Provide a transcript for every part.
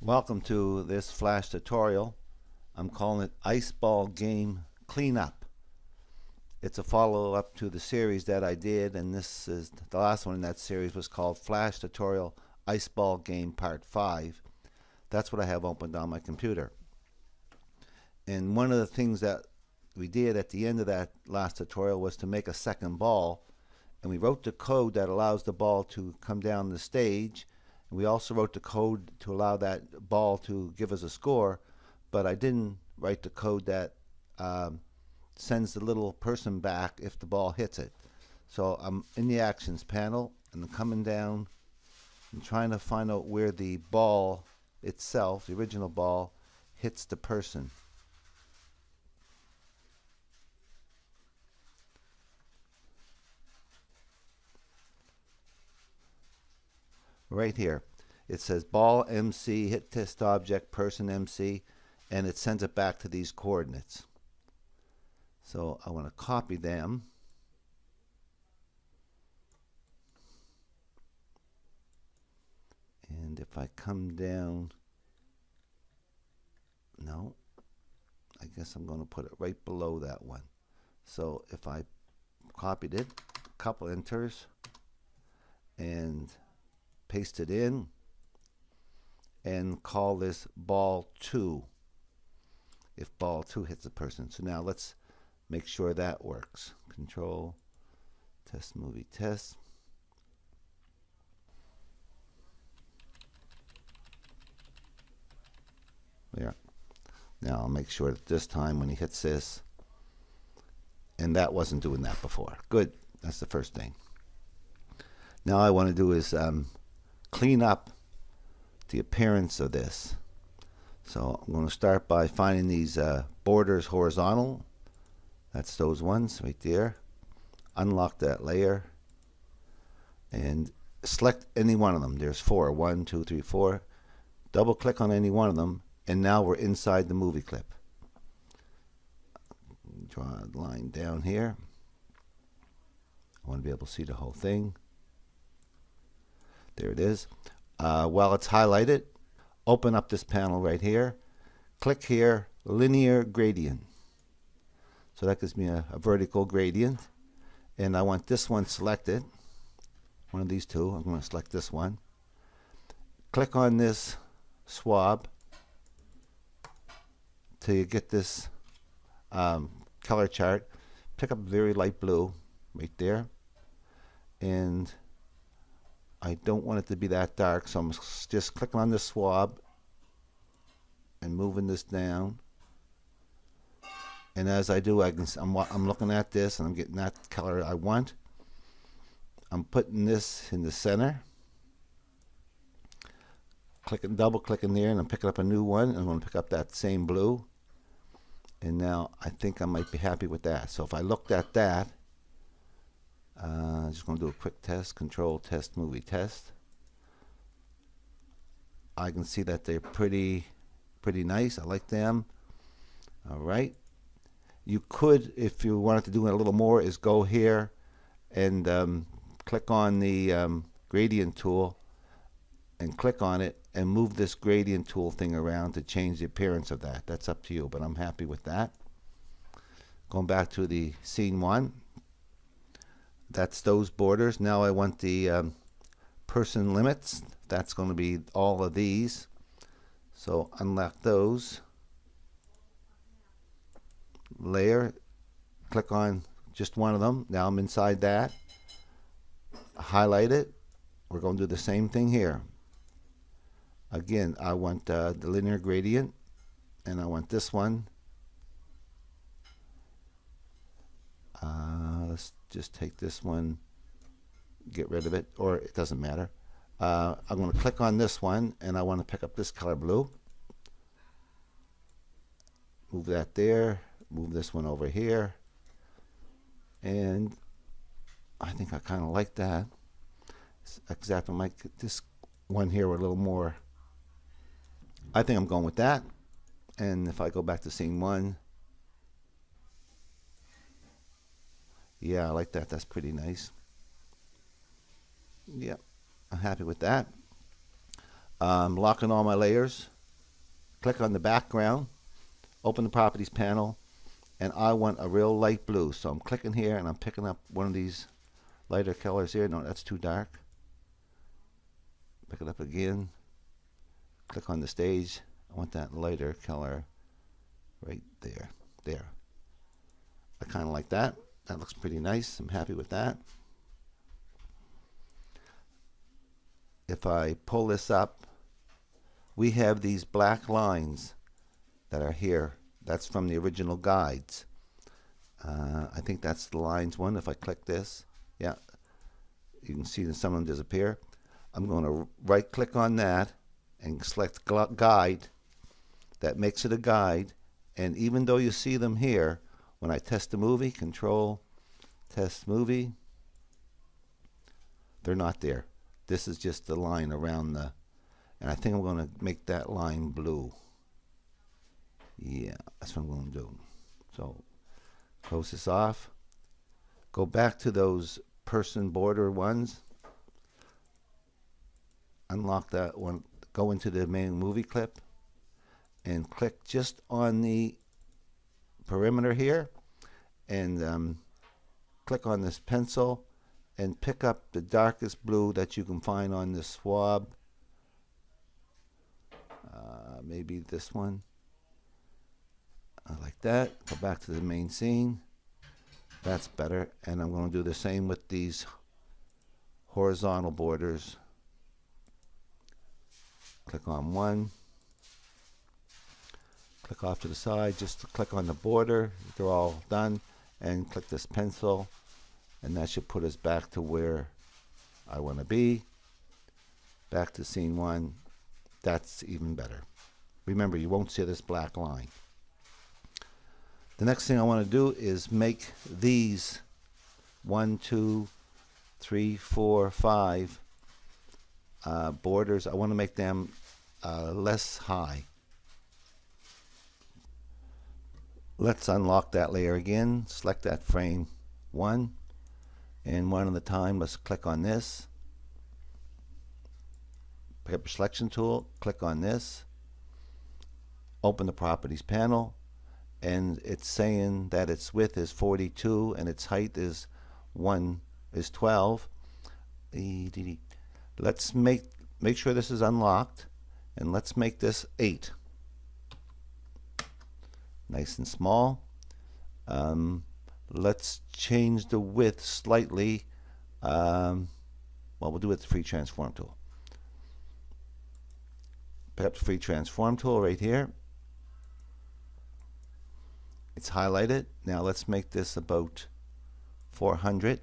Welcome to this flash tutorial. I'm calling it Ice Ball Game Cleanup. It's a follow-up to the series that I did, and this is the last one in that series was called Flash Tutorial Ice Ball Game Part 5. That's what I have opened on my computer. And one of the things that we did at the end of that last tutorial was to make a second ball, and we wrote the code that allows the ball to come down the stage. We also wrote the code to allow that ball to give us a score, but I didn't write the code that sends the little person back if the ball hits it. So I'm in the actions panel and I'm coming down and trying to find out where the ball itself, the original ball, hits the person. Right here. It says ball MC, hit test object, person MC, and it sends it back to these coordinates. So I want to copy them. And if I come down, no, I guess I'm going to put it right below that one. So if I copied it, a couple enters, and paste it in, and call this ball 2 if ball 2 hits a person. So now let's make sure that works. Control, test movie test. There. Now I'll make sure that this time when he hits this, and that wasn't doing that before. Good. That's the first thing. Now I want to do is clean up the appearance of this. So I'm going to start by finding these borders horizontal. That's those ones right there. Unlock that layer and select any one of them. There's 4. 1, 2, 3, 4. Double click on any one of them, and now we're inside the movie clip. Draw a line down here. I want to be able to see the whole thing. There it is. While it's highlighted, open up this panel right here. Click here, linear gradient. So that gives me a vertical gradient. And I want this one selected. One of these two. I'm going to select this one. Click on this swab till you get this color chart. Pick up very light blue right there. And I don't want it to be that dark, so I'm just clicking on the swab and moving this down. And as I do, I'm looking at this and I'm getting that color I want. I'm putting this in the center. Double clicking there, and I'm picking up a new one. I'm going to pick up that same blue. And now I think I might be happy with that. So if I looked at that, just going to do a quick test. Control, test, movie, test. I can see that they're pretty nice. I like them. All right. You could, if you wanted to do it a little more, is go here and click on the gradient tool and click on it and move this gradient tool thing around to change the appearance of that. That's up to you, but I'm happy with that. Going back to the scene 1. That's those borders. Now I want the person limits. That's going to be all of these. So unlock those. Layer. Click on just one of them. Now I'm inside that. Highlight it. We're going to do the same thing here. Again, I want the linear gradient, and I want this one. Let's just take this one, get rid of it, or it doesn't matter. I'm going to click on this one, and I want to pick up this color blue. Move that there, move this one over here, and I think I kind of like that. Exactly, I might get this one here with a little more. I think I'm going with that. And if I go back to scene 1, yeah, I like that. That's pretty nice. Yep, I'm happy with that. Locking all my layers. Click on the background, open the properties panel, and I want a real light blue. So I'm clicking here and I'm picking up one of these lighter colors here. No, that's too dark. Pick it up again. Click on the stage. I want that lighter color right there. There. I kind of like that. That looks pretty nice. I'm happy with that. If I pull this up, we have these black lines that are here. That's from the original guides. I think that's the lines one. If I click this, yeah, you can see that some of them disappear. I'm going to right click on that and select guide. That makes it a guide. And even though you see them here, when I test the movie, control, test movie, they're not there. This is just the line around the, and I think I'm going to make that line blue. Yeah, that's what I'm going to do. So close this off. Go back to those person border ones. Unlock that one. Go into the main movie clip and click just on the perimeter here and click on this pencil and pick up the darkest blue that you can find on this swab. Maybe this one. I like that. Go back to the main scene. That's better. And I'm going to do the same with these horizontal borders. Click on one. Click off to the side. Just click on the border. They're all done. And click this pencil. And that should put us back to where I want to be. Back to scene one. That's even better. Remember, you won't see this black line. The next thing I want to do is make these 1, 2, 3, 4, 5 borders. I want to make them less high. Let's unlock that layer again. Select that frame 1. And one at a time, let's click on this. Pick up your selection tool, click on this. Open the properties panel. And it's saying that its width is 42 and its height is 12. Let's make sure this is unlocked, and let's make this 8. Nice and small. Let's change the width slightly. Well, we'll do it with the free transform tool. Pick up the free transform tool right here. It's highlighted. Now let's make this about 400.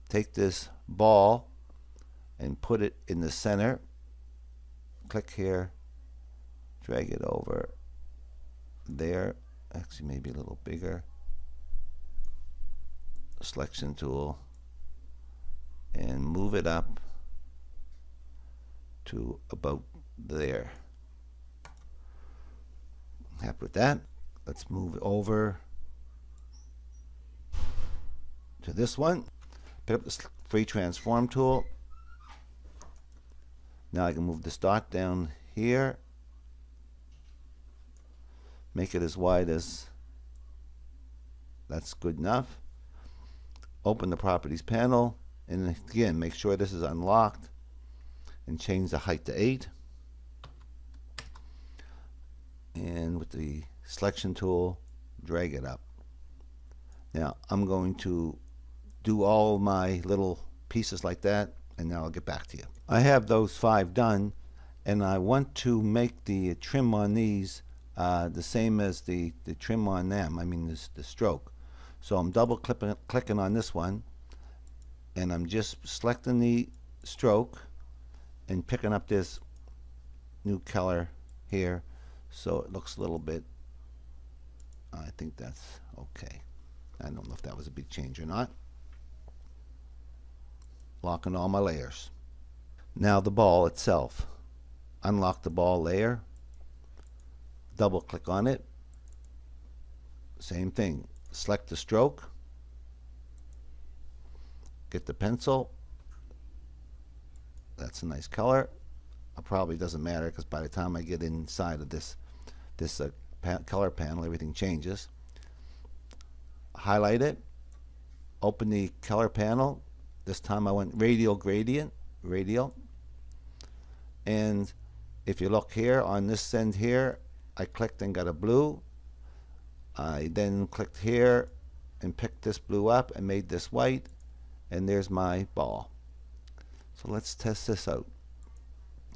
Take this ball and put it in the center. Click here. Drag it over there. Actually, maybe a little bigger. Selection tool. And move it up to about there. Happy with that. Let's move over to this one. Pick up the free transform tool. Now I can move this dot down here. Make it as wide as that's good enough. Open the properties panel, and again make sure this is unlocked and change the height to 8. And with the selection tool, drag it up. Now I'm going to do all my little pieces like that, and now I'll get back to you. I have those 5 done, and I want to make the trim on these the same as the trim on them. I mean the stroke. So I'm double clicking on this one, and I'm just selecting the stroke and picking up this new color here, so it looks a little bit, I think that's okay. I don't know if that was a big change or not. Locking all my layers. Now the ball itself. Unlock the ball layer. Double click on it. Same thing. Select the stroke. Get the pencil. That's a nice color. Probably doesn't matter because by the time I get inside of this color panel, everything changes. Highlight it, open the color panel. This time I went radial gradient, radial. And if you look here on this end here, I clicked and got a blue. I then clicked here and picked this blue up and made this white, and there's my ball. So let's test this out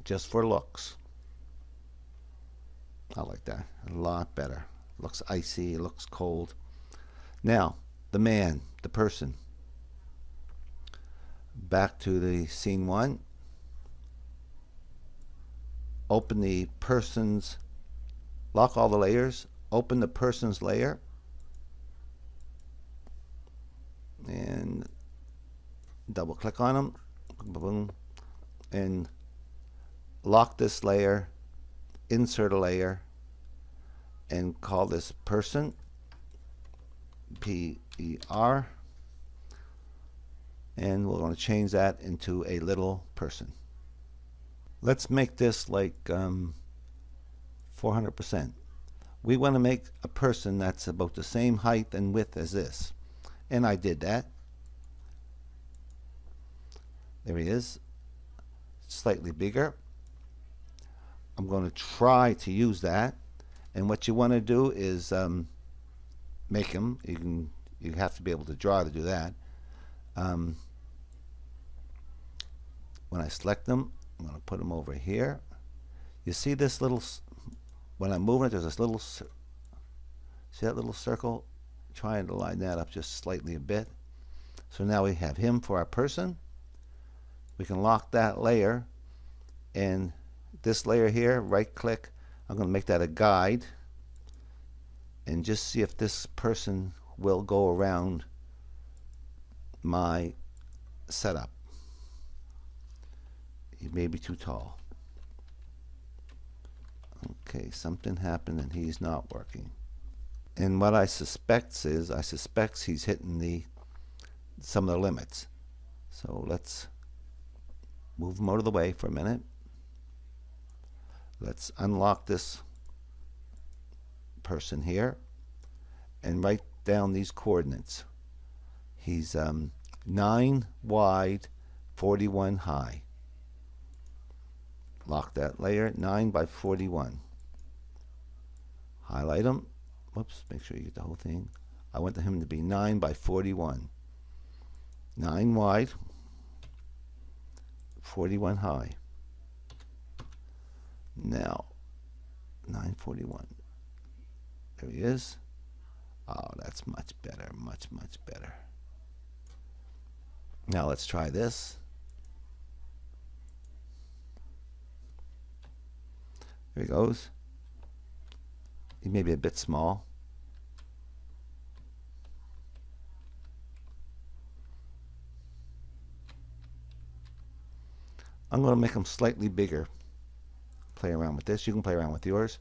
just for looks. I like that a lot better. It looks icy, it looks cold. Now the man, the person. Back to the scene 1. Open the person's, lock all the layers, open the person's layer, and double click on them, boom, and lock this layer, insert a layer, and call this person, P-E-R, and we're going to change that into a little person. Let's make this like 400%. We want to make a person that's about the same height and width as this. And I did that. There he is. Slightly bigger. I'm going to try to use that. And what you want to do is make him. You have to be able to draw to do that. When I select them, I'm going to put them over here. You see this little, when I'm moving it, there's this little, see that little circle? Trying to line that up just slightly a bit. So now we have him for our person. We can lock that layer, and this layer here, right click, I'm going to make that a guide, and just see if this person will go around my setup. He may be too tall. Okay, something happened and he's not working. And what I suspect is, he's hitting some of the limits. So let's move him out of the way for a minute. Let's unlock this person here and write down these coordinates. He's 9 wide, 41 high. Lock that layer, 9 by 41. Highlight him. Whoops, make sure you get the whole thing. I want him to be 9 by 41. 9 wide, 41 high. Now, 941. There he is. Oh, that's much better, much, much better. Now let's try this. There he goes. He may be a bit small. I'm going to make him slightly bigger. Play around with this. You can play around with yours.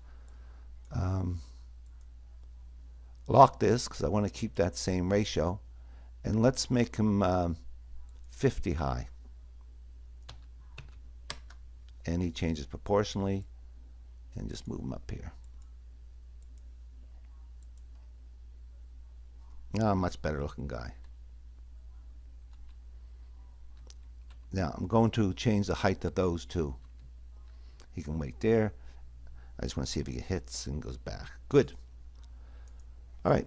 Lock this because I want to keep that same ratio. And let's make him 50 high. And he changes proportionally. And just move him up here. Now, a much better looking guy. Now, I'm going to change the height of those two. He can wait there. I just want to see if he hits and goes back. Good. All right.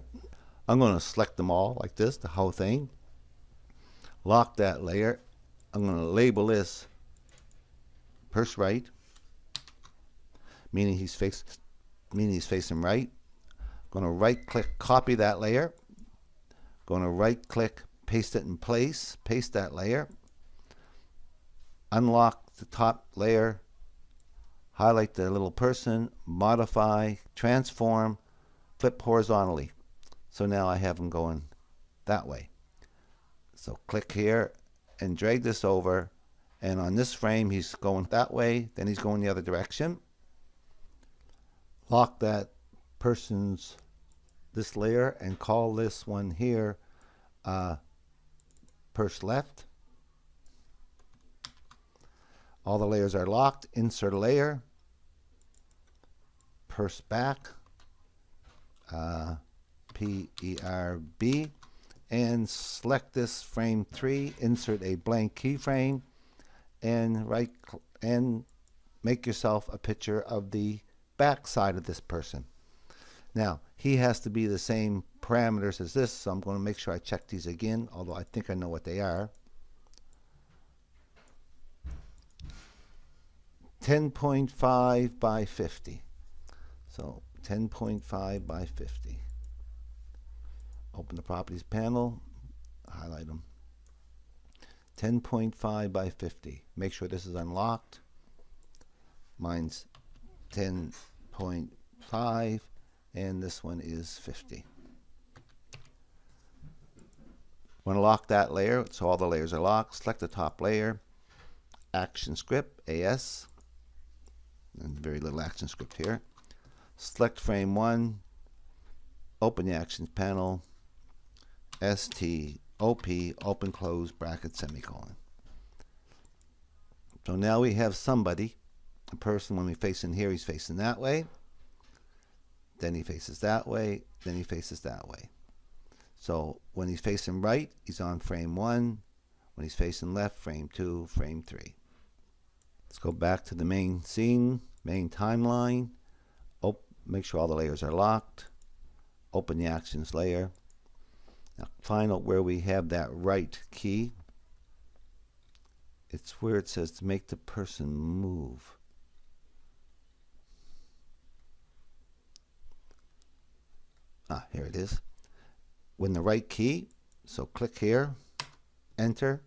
I'm going to select them all like this, the whole thing. Lock that layer. I'm going to label this purse right, meaning he's facing right. Going to right click, copy that layer. Going to right click, paste it in place, paste that layer. Unlock the top layer, highlight the little person, modify, transform, flip horizontally. So now I have him going that way. So click here and drag this over, and on this frame he's going that way, then he's going the other direction. Lock that person's this layer and call this one here purse left. All the layers are locked. Insert a layer. Purse back. PERB. And select this frame 3. Insert a blank keyframe. And make yourself a picture of the back side of this person. Now, he has to be the same parameters as this, so I'm going to make sure I check these again, although I think I know what they are. 10.5 by 50. So 10.5 by 50. Open the properties panel, highlight them. 10.5 by 50. Make sure this is unlocked. Mine's 10.5 and this one is 50. Want to lock that layer, so all the layers are locked. Select the top layer, action script, AS, and very little action script here. Select frame 1, open the actions panel, STOP, open close bracket semicolon. So now we have somebody, a person. When we face in here, he's facing that way, then he faces that way, then he faces that way. So when he's facing right, he's on frame 1. When he's facing left, frame 2, frame 3. Let's go back to the main scene, main timeline. Make sure all the layers are locked. Open the actions layer. Now find out where we have that right key. It's where it says to make the person move. Here it is. When the right key, so click here, enter,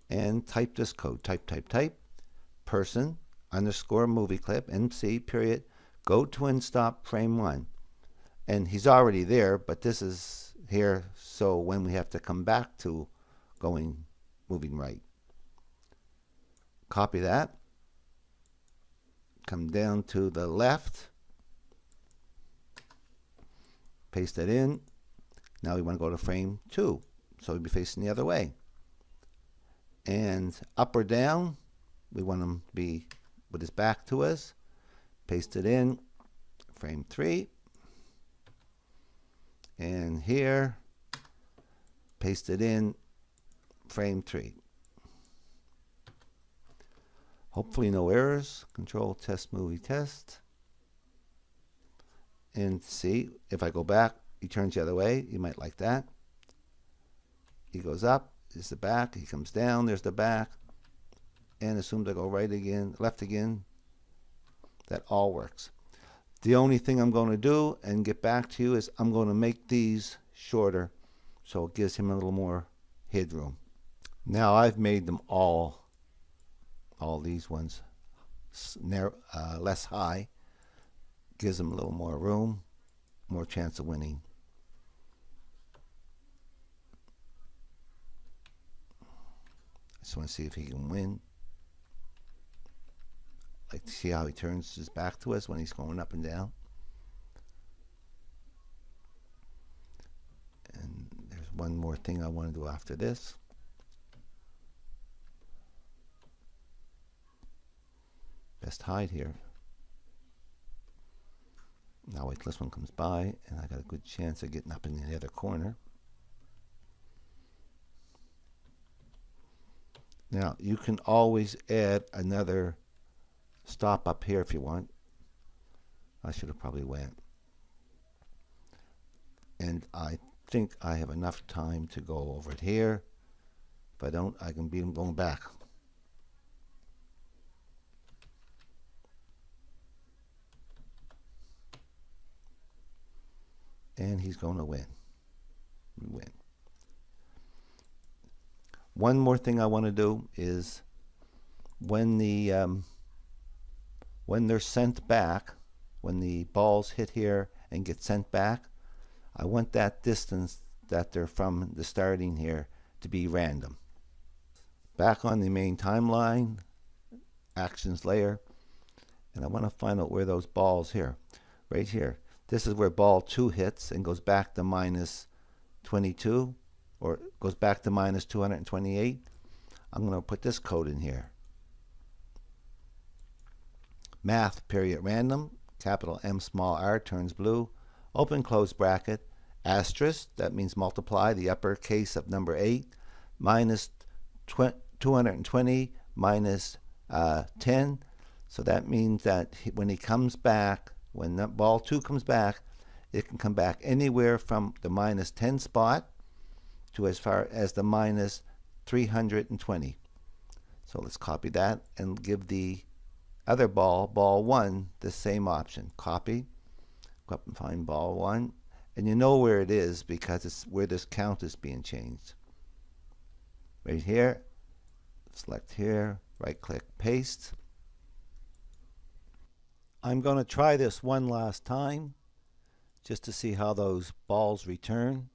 and type this code. Type, person, underscore movie clip, MC, period, go to and stop frame 1. And he's already there, but this is here, so when we have to come back to moving right. Copy that, come down to the left, paste it in. Now we want to go to frame 2, so we'll be facing the other way. And up or down, we want him to be with his back to us. Paste it in, frame 3. And here, paste it in, frame 3. Hopefully no errors. Control test movie test. And see, if I go back, he turns the other way. You might like that. He goes up, there's the back. He comes down, there's the back. And as soon as I go right again, left again, that all works. The only thing I'm going to do and get back to you is I'm going to make these shorter so it gives him a little more headroom. Now I've made them all these ones less high. Gives him a little more room, more chance of winning. I just want to see if he can win. Like to see how he turns his back to us when he's going up and down. And there's one more thing I want to do after this. Best hide here. Now wait till this one comes by, and I got a good chance of getting up in the other corner. Now you can always add another stop up here if you want. I should have probably went. And I think I have enough time to go over it here. If I don't, I can beat him going back. And he's going to win. Win. One more thing I want to do is when they're sent back, when the balls hit here and get sent back, I want that distance that they're from the starting here to be random. Back on the main timeline, actions layer, and I want to find out where those balls here, right here. This is where ball 2 hits and goes back to minus 22, or goes back to minus 228. I'm going to put this code in here. math period random, capital M small r turns blue, open close bracket, asterisk, that means multiply the upper case of number 8, minus 220 minus 10. So that means that when he comes back, when that ball 2 comes back, it can come back anywhere from the minus 10 spot to as far as the minus 320. So let's copy that and give the other ball, ball 1, the same option. Copy, go up and find ball 1, and you know where it is because it's where this count is being changed. Right here, select here, right click, paste. I'm going to try this one last time just to see how those balls return.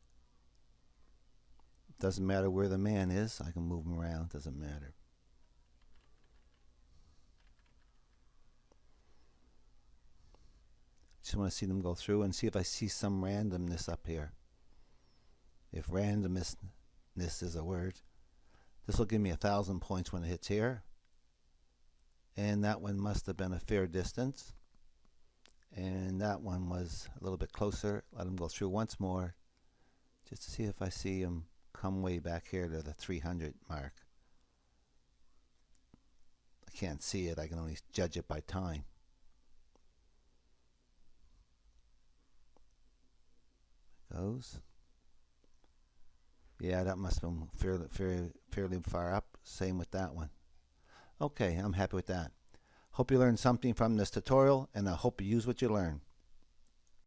Doesn't matter where the man is, I can move him around, doesn't matter. Just want to see them go through and see if I see some randomness up here. If randomness is a word. This will give me 1,000 points when it hits here. And that one must have been a fair distance. And that one was a little bit closer. Let him go through once more just to see if I see him come way back here to the 300 mark. I can't see it. I can only judge it by time. Goes. Yeah, that must have been fairly far up. Same with that one. Okay, I'm happy with that. Hope you learned something from this tutorial, and I hope you use what you learn.